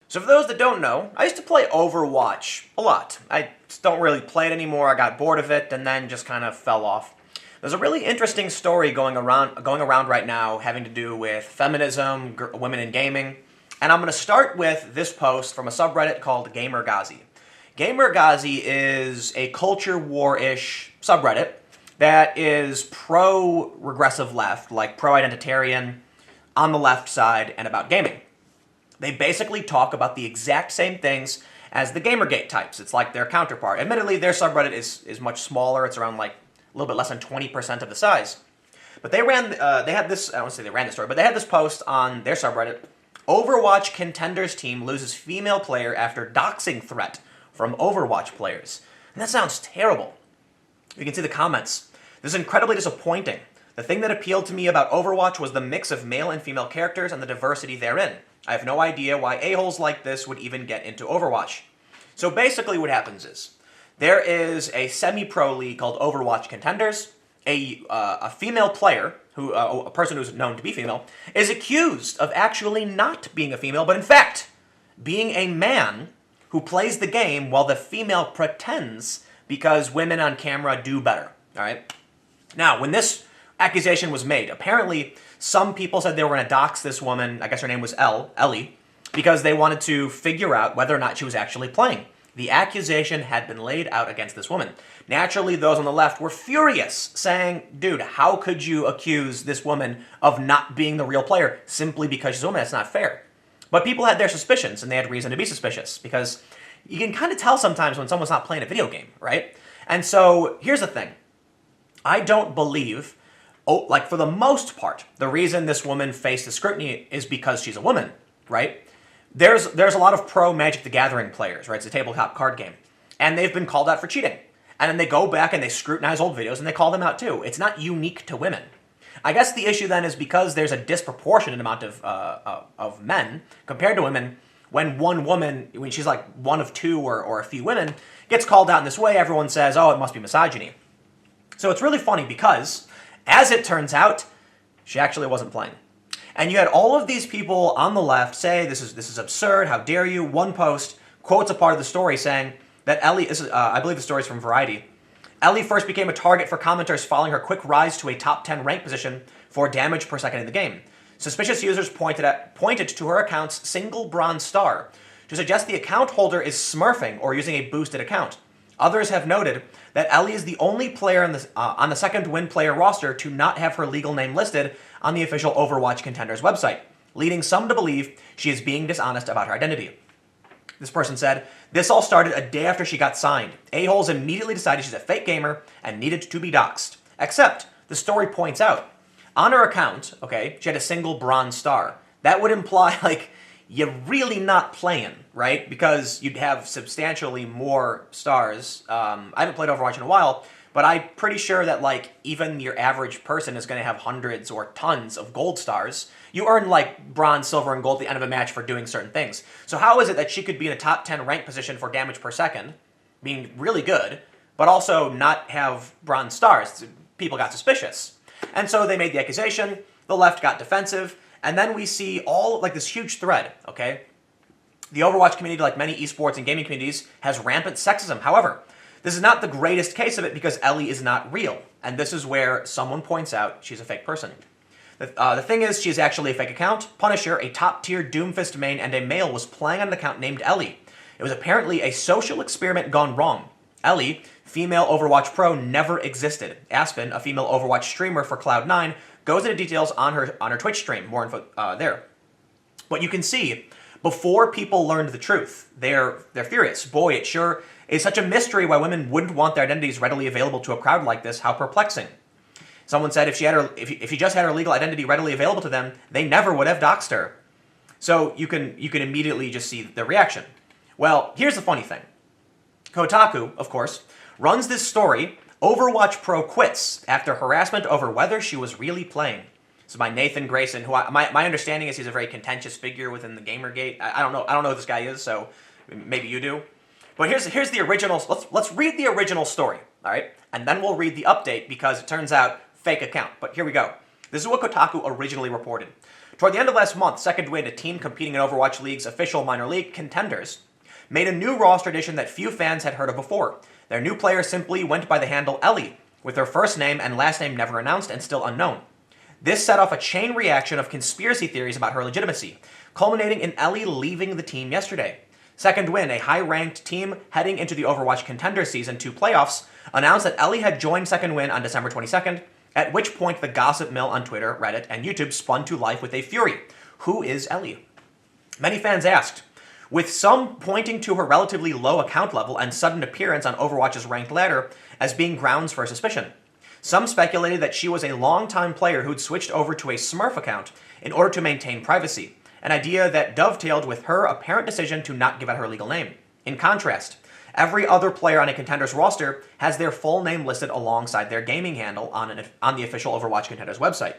So for those that don't know, I used to play Overwatch a lot. I just don't really play it anymore. I got bored of it and then just kind of fell off. There's a really interesting story going around right now having to do with feminism, women in gaming. And I'm going to start with this post from a subreddit called GamerGhazi. GamerGhazi is a culture war-ish subreddit that is pro-regressive left, like pro-identitarian, on the left side, and about gaming. They basically talk about the exact same things as the Gamergate types. It's like their counterpart. Admittedly, their subreddit is much smaller. It's around like a little bit less than 20% of the size. But they had this, I don't want to say they ran the story, but they had this post on their subreddit. Overwatch contenders team loses female player after doxing threat from Overwatch players. And that sounds terrible. You can see the comments. This is incredibly disappointing. The thing that appealed to me about Overwatch was the mix of male and female characters and the diversity therein. I have no idea why a-holes like this would even get into Overwatch. So basically what happens is, there is a semi-pro league called Overwatch Contenders. A female player, a person who's known to be female, is accused of actually not being a female, but in fact, being a man who plays the game while the female pretends because women on camera do better. All right? Now, when this accusation was made, apparently some people said they were going to dox this woman, I guess her name was Ellie, because they wanted to figure out whether or not she was actually playing. The accusation had been laid out against this woman. Naturally, those on the left were furious, saying, dude, how could you accuse this woman of not being the real player simply because she's a woman? That's not fair. But people had their suspicions, and they had reason to be suspicious, because you can kind of tell sometimes when someone's not playing a video game, right? And so, here's the thing. I don't believe, like for the most part, the reason this woman faced the scrutiny is because she's a woman, right? There's a lot of pro Magic the Gathering players, right? It's a tabletop card game. And they've been called out for cheating. And then they go back and they scrutinize old videos and they call them out too. It's not unique to women. I guess the issue then is because there's a disproportionate amount of men compared to women, when one woman, when she's like one of two or a few women, gets called out in this way, everyone says, oh, it must be misogyny. So it's really funny because, as it turns out, she actually wasn't playing. And you had all of these people on the left say, this is absurd, how dare you. One post quotes a part of the story saying that Ellie, I believe the story's from Variety, Ellie first became a target for commenters following her quick rise to a top 10 rank position for damage per second in the game. Suspicious users pointed to her account's single bronze star to suggest the account holder is smurfing or using a boosted account. Others have noted that Ellie is the only player on the second win player roster to not have her legal name listed on the official Overwatch Contenders website, leading some to believe she is being dishonest about her identity. This person said, this all started a day after she got signed. A-holes immediately decided she's a fake gamer and needed to be doxxed. Except, the story points out, on her account, okay, she had a single bronze star. That would imply, like, you're really not playing, right? Because you'd have substantially more stars. I haven't played Overwatch in a while, but I'm pretty sure that, like, even your average person is going to have hundreds or tons of gold stars. You earn, like, bronze, silver, and gold at the end of a match for doing certain things. So how is it that she could be in a top 10 rank position for damage per second, being really good, but also not have bronze stars? People got suspicious. And so they made the accusation, the left got defensive, and then we see all, like, this huge thread, okay? The Overwatch community, like many esports and gaming communities, has rampant sexism. However, this is not the greatest case of it because Ellie is not real. And this is where someone points out she's a fake person. The thing is, she's actually a fake account. Punisher, a top-tier Doomfist main and a male, was playing on an account named Ellie. It was apparently a social experiment gone wrong. Ellie, female Overwatch pro, never existed. Aspen, a female Overwatch streamer for Cloud9, goes into details on her Twitch stream. More info there. But you can see, before people learned the truth, they're furious. Boy, it sure is such a mystery why women wouldn't want their identities readily available to a crowd like this. How perplexing. Someone said if she just had her legal identity readily available to them, they never would have doxed her. So you can immediately just see the reaction. Well, here's the funny thing. Kotaku, of course, runs this story, Overwatch Pro quits after harassment over whether she was really playing. This is by Nathan Grayson, who my understanding is he's a very contentious figure within the Gamergate. I don't know who this guy is, so maybe you do. But here's the original. Let's read the original story, all right? And then we'll read the update because it turns out fake account. But here we go. This is what Kotaku originally reported. Toward the end of last month, Second Wind, a team competing in Overwatch League's official minor league, Contenders, made a new roster addition that few fans had heard of before. Their new player simply went by the handle Ellie, with her first name and last name never announced and still unknown. This set off a chain reaction of conspiracy theories about her legitimacy, culminating in Ellie leaving the team yesterday. Second Wind, a high-ranked team heading into the Overwatch Contender Season 2 playoffs, announced that Ellie had joined Second Wind on December 22nd, at which point the gossip mill on Twitter, Reddit, and YouTube spun to life with a fury. Who is Ellie? Many fans asked, with some pointing to her relatively low account level and sudden appearance on Overwatch's ranked ladder as being grounds for suspicion. Some speculated that she was a long-time player who'd switched over to a Smurf account in order to maintain privacy, an idea that dovetailed with her apparent decision to not give out her legal name. In contrast, every other player on a Contender's roster has their full name listed alongside their gaming handle on the official Overwatch Contenders website.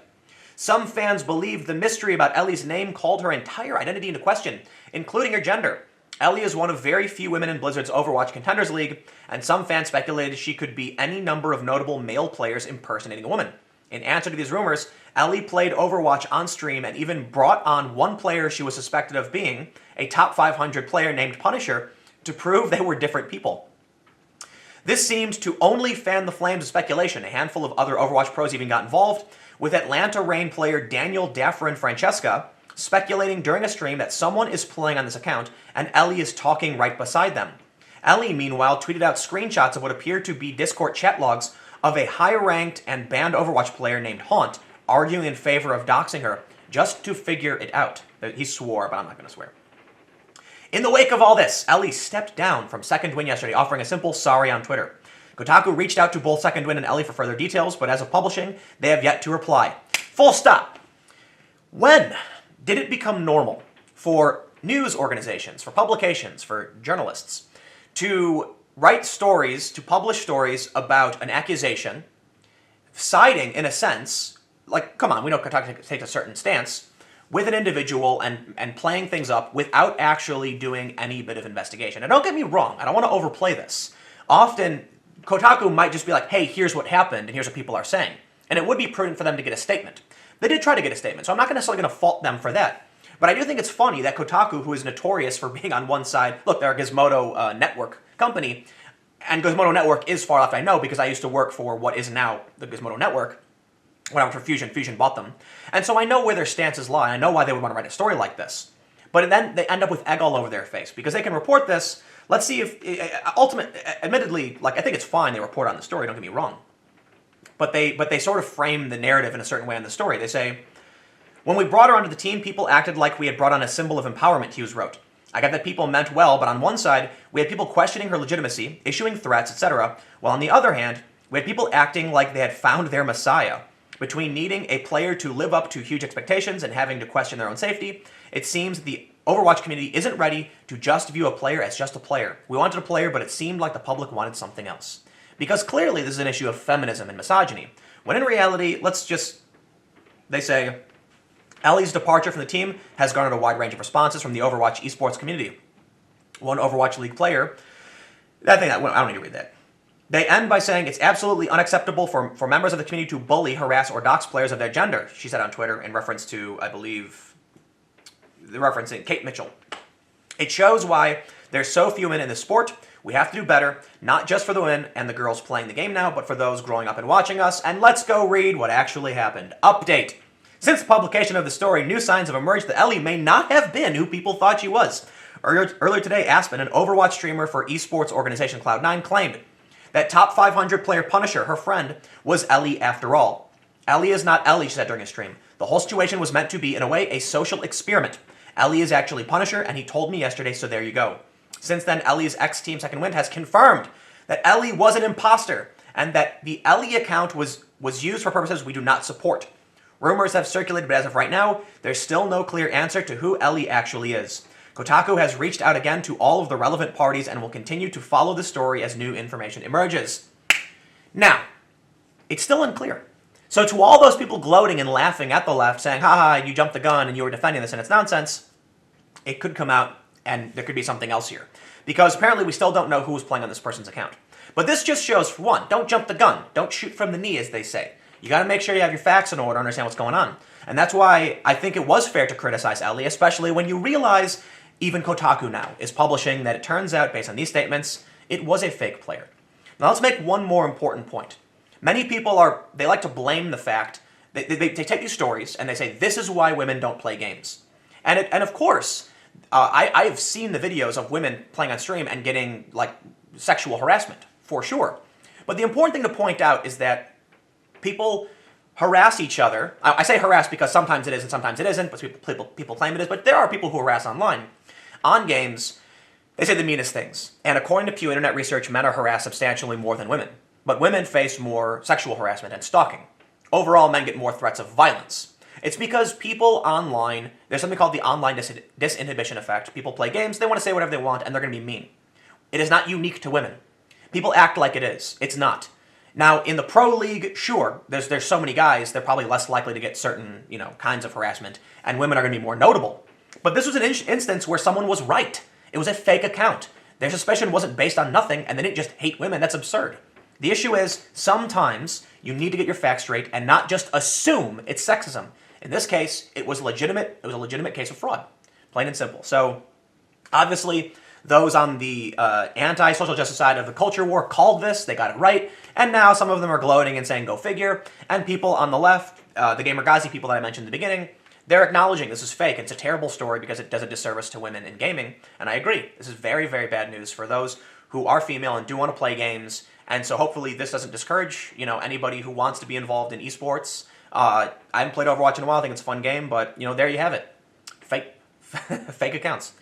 Some fans believed the mystery about Ellie's name called her entire identity into question, including her gender. Ellie is one of very few women in Blizzard's Overwatch Contenders League, and some fans speculated she could be any number of notable male players impersonating a woman. In answer to these rumors, Ellie played Overwatch on stream and even brought on one player she was suspected of being, a top 500 player named Punisher, to prove they were different people. This seemed to only fan the flames of speculation. A handful of other Overwatch pros even got involved, with Atlanta Reign player Daniel Daffer Francesca speculating during a stream that someone is playing on this account and Ellie is talking right beside them. Ellie, meanwhile, tweeted out screenshots of what appeared to be Discord chat logs of a high-ranked and banned Overwatch player named Haunt arguing in favor of doxing her, just to figure it out. He swore, but I'm not going to swear. In the wake of all this, Ellie stepped down from Second Wind yesterday, offering a simple sorry on Twitter. Kotaku reached out to both Second Wind and Ellie for further details, but as of publishing, they have yet to reply. Full stop. When did it become normal for news organizations, for publications, for journalists to write stories, to publish stories about an accusation, siding, in a sense, like, come on, we know Kotaku takes a certain stance, with an individual and playing things up without actually doing any bit of investigation? And don't get me wrong, I don't want to overplay this. Often, Kotaku might just be like, hey, here's what happened, and here's what people are saying. And it would be prudent for them to get a statement. They did try to get a statement, so I'm not necessarily going to fault them for that. But I do think it's funny that Kotaku, who is notorious for being on one side, look, they're a Gizmodo network company, and Gizmodo Network is far left, I know, because I used to work for what is now the Gizmodo Network, when I worked for Fusion. Fusion bought them. And so I know where their stances lie, I know why they would want to write a story like this. But then they end up with egg all over their face, because they can report this. Let's see if, admittedly, like, I think it's fine they report on the story, don't get me wrong. But they sort of frame the narrative in a certain way in the story. They say, when we brought her onto the team, people acted like we had brought on a symbol of empowerment, Hughes wrote. I get that people meant well, but on one side, we had people questioning her legitimacy, issuing threats, etc., while on the other hand, we had people acting like they had found their messiah. Between needing a player to live up to huge expectations and having to question their own safety, it seems the Overwatch community isn't ready to just view a player as just a player. We wanted a player, but it seemed like the public wanted something else. Because clearly this is an issue of feminism and misogyny, when in reality, they say, Ellie's departure from the team has garnered a wide range of responses from the Overwatch esports community. One Overwatch League player, I don't need to read that. They end by saying it's absolutely unacceptable for members of the community to bully, harass, or dox players of their gender, she said on Twitter in reference to, I believe, the reference in Kate Mitchell. It shows why there's so few men in the sport. We have to do better, not just for the women and the girls playing the game now, but for those growing up and watching us. And let's go read what actually happened. Update. Since the publication of the story, new signs have emerged that Ellie may not have been who people thought she was. Earlier today, Aspen, an Overwatch streamer for esports organization Cloud9, claimed that top 500 player Punisher, her friend, was Ellie after all. Ellie is not Ellie, she said during a stream. The whole situation was meant to be, in a way, a social experiment. Ellie is actually Punisher, and he told me yesterday, so there you go. Since then, Ellie's ex-team Second Wind has confirmed that Ellie was an imposter, and that the Ellie account was used for purposes we do not support. Rumors have circulated, but as of right now, there's still no clear answer to who Ellie actually is. Kotaku has reached out again to all of the relevant parties and will continue to follow the story as new information emerges. Now, it's still unclear. So to all those people gloating and laughing at the left, saying, haha, you jumped the gun and you were defending this and it's nonsense, it could come out and there could be something else here. Because apparently we still don't know who was playing on this person's account. But this just shows, for one, don't jump the gun. Don't shoot from the knee, as they say. You got to make sure you have your facts in order to understand what's going on. And that's why I think it was fair to criticize Ellie, especially when you realize even Kotaku now is publishing that it turns out, based on these statements, it was a fake player. Now let's make one more important point. Many people they like to blame the fact that they take these stories and they say, this is why women don't play games. And of course, I have seen the videos of women playing on stream and getting like sexual harassment, for sure. But the important thing to point out is that people harass each other. I say harass because sometimes it is and sometimes it isn't, but people claim it is. But there are people who harass online. On games, they say the meanest things. And according to Pew Internet research, men are harassed substantially more than women. But women face more sexual harassment and stalking. Overall, men get more threats of violence. It's because people online, there's something called the online disinhibition effect. People play games, they want to say whatever they want, and they're going to be mean. It is not unique to women. People act like it is. It's not. Now, in the pro league, sure, there's so many guys, they're probably less likely to get certain, kinds of harassment, and women are going to be more notable. But this was an instance where someone was right. It was a fake account. Their suspicion wasn't based on nothing, and they didn't just hate women. That's absurd. The issue is, sometimes you need to get your facts straight and not just assume it's sexism. In this case, it was legitimate. It was a legitimate case of fraud, plain and simple. So, obviously, those on the anti-social justice side of the culture war called this. They got it right. And now some of them are gloating and saying, go figure. And people on the left, the Gamergazi people that I mentioned in the beginning, they're acknowledging this is fake. It's a terrible story because it does a disservice to women in gaming. And I agree. This is very, very bad news for those who are female and do want to play games. And so hopefully this doesn't discourage, anybody who wants to be involved in esports. I haven't played Overwatch in a while. I think it's a fun game. But, there you have it. Fake accounts.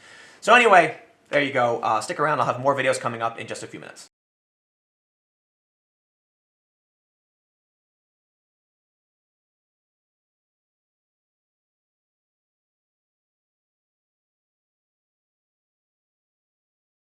So anyway, there you go. Stick around. I'll have more videos coming up in just a few minutes.